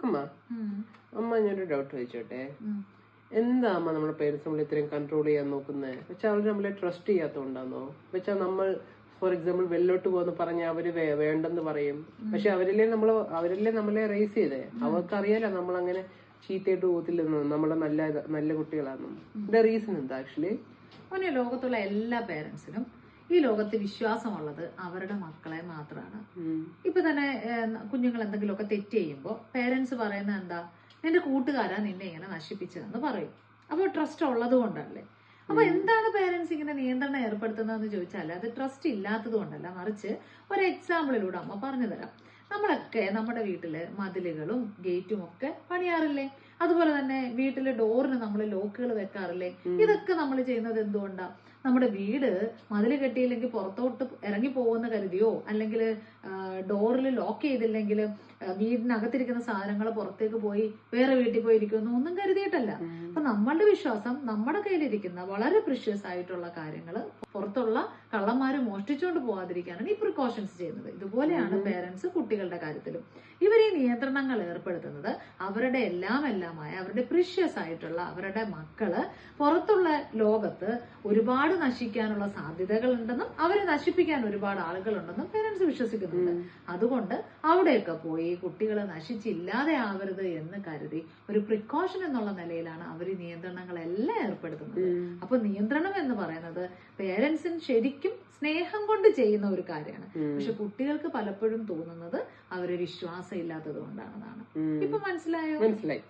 അമ്മ അമ്മ ഞാനൊരു ഡൗട്ട് ചോദിച്ചോട്ടെ. എന്താ അമ്മ നമ്മുടെ പേരൻസ് നമ്മൾ ഇത്രയും കൺട്രോൾ ചെയ്യാൻ നോക്കുന്നത്? വെച്ചാൽ അവർ നമ്മളെ ട്രസ്റ്റ് ചെയ്യാത്തതുകൊണ്ടാണോ? വെച്ചാൽ നമ്മൾ ഫോർ എക്സാമ്പിൾ വെള്ളോട്ട് പോകുന്ന പറഞ്ഞ അവര് വേണ്ടെന്ന് പറയും. പക്ഷെ അവരല്ലേ നമ്മളെ റേസ് ചെയ്തേ. അവർക്കറിയാലോ നമ്മളങ്ങനെ ചീത്തയായിട്ട് പോകത്തില്ലെന്ന്, നമ്മളെ നല്ല നല്ല കുട്ടികളാണെന്നും. ഇതിന്റെ റീസൺ എന്താ ആക്ച്വലി? അങ്ങനെ ലോകത്തുള്ള എല്ലാ പേരൻസിനും ഈ ലോകത്ത് വിശ്വാസമുള്ളത് അവരുടെ മക്കളെ മാത്രമാണ്. ഇപ്പൊ തന്നെ കുഞ്ഞുങ്ങൾ എന്തെങ്കിലുമൊക്കെ തെറ്റ് ചെയ്യുമ്പോൾ പേരൻസ് പറയുന്നത് എന്താ, നിന്റെ കൂട്ടുകാരാ നിന്നെ ഇങ്ങനെ നശിപ്പിച്ചതെന്ന് പറയും. അപ്പോൾ ട്രസ്റ്റ് ഉള്ളത് കൊണ്ടല്ലേ. അപ്പൊ എന്താണ് പേരൻസ് ഇങ്ങനെ നിയന്ത്രണം ഏർപ്പെടുത്തുന്നതെന്ന് ചോദിച്ചാൽ അത് ട്രസ്റ്റ് ഇല്ലാത്തത് കൊണ്ടല്ല, മറിച്ച് ഒരു എക്സാമ്പിളിലൂടെ അമ്മ പറഞ്ഞു തരാം. നമ്മളൊക്കെ നമ്മുടെ വീട്ടില് മതിലുകളും ഗേറ്റും ഒക്കെ പണിയാറില്ലേ? അതുപോലെ തന്നെ വീട്ടിലെ ഡോറിന് നമ്മൾ ലോക്കുകൾ വെക്കാറില്ലേ? ഇതൊക്കെ നമ്മൾ ചെയ്യുന്നത് എന്തുകൊണ്ടാ? നമ്മുടെ വീട് മതിൽ കെട്ടിയില്ലെങ്കിൽ പുറത്തോട്ട് ഇറങ്ങി പോകുന്ന കരുതിയോ, അല്ലെങ്കിൽ ഡോറിൽ ലോക്ക് ചെയ്തില്ലെങ്കിൽ വീടിനകത്തിരിക്കുന്ന സാധനങ്ങൾ പുറത്തേക്ക് പോയി വേറെ വീട്ടിൽ പോയി ഇരിക്കുമെന്ന് ഒന്നും കരുതിയിട്ടല്ല. അപ്പൊ നമ്മളുടെ വിശ്വാസം നമ്മുടെ കയ്യിലിരിക്കുന്ന വളരെ പ്രിഷ്യസ് ആയിട്ടുള്ള കാര്യങ്ങൾ പുറത്തുള്ള കള്ളന്മാര് മോഷ്ടിച്ചുകൊണ്ട് പോകാതിരിക്കാനാണ് ഈ പ്രിക്കോഷൻസ് ചെയ്യുന്നത്. ഇതുപോലെയാണ് പേരൻസ് കുട്ടികളുടെ കാര്യത്തിലും. ഇവർ ഈ നിയന്ത്രണങ്ങൾ ഏർപ്പെടുത്തുന്നത് അവരുടെ എല്ലാമായ അവരുടെ പ്രിഷ്യസ് ആയിട്ടുള്ള അവരുടെ മക്കള് പുറത്തുള്ള ലോകത്ത് ഒരുപാട് നശിക്കാനുള്ള സാധ്യതകൾ ഉണ്ടെന്നും അവരെ നശിപ്പിക്കാൻ ഒരുപാട് ആളുകളുണ്ടെന്നും പേരൻസ് വിശ്വസിക്കുന്നുണ്ട്. അതുകൊണ്ട് അവിടെയൊക്കെ പോയി കുട്ടികളെ നശിച്ചില്ലാതെ ആവരുത് എന്ന് കരുതി ഒരു പ്രിക്കോഷൻ എന്നുള്ള നിലയിലാണ് അവർ ഈ നിയന്ത്രണങ്ങളെല്ലാം ഏർപ്പെടുത്തുന്നത്. അപ്പൊ നിയന്ത്രണം എന്ന് പറയുന്നത് പേരൻസിന് ശരിക്കും സ്നേഹം കൊണ്ട് ചെയ്യുന്ന ഒരു കാര്യമാണ്. പക്ഷെ കുട്ടികൾക്ക് പലപ്പോഴും തോന്നുന്നത് അവര് വിശ്വാസം ഇല്ലാത്തത് കൊണ്ടാണെന്നാണ്. ഇപ്പൊ മനസ്സിലായോ? മനസ്സിലായി.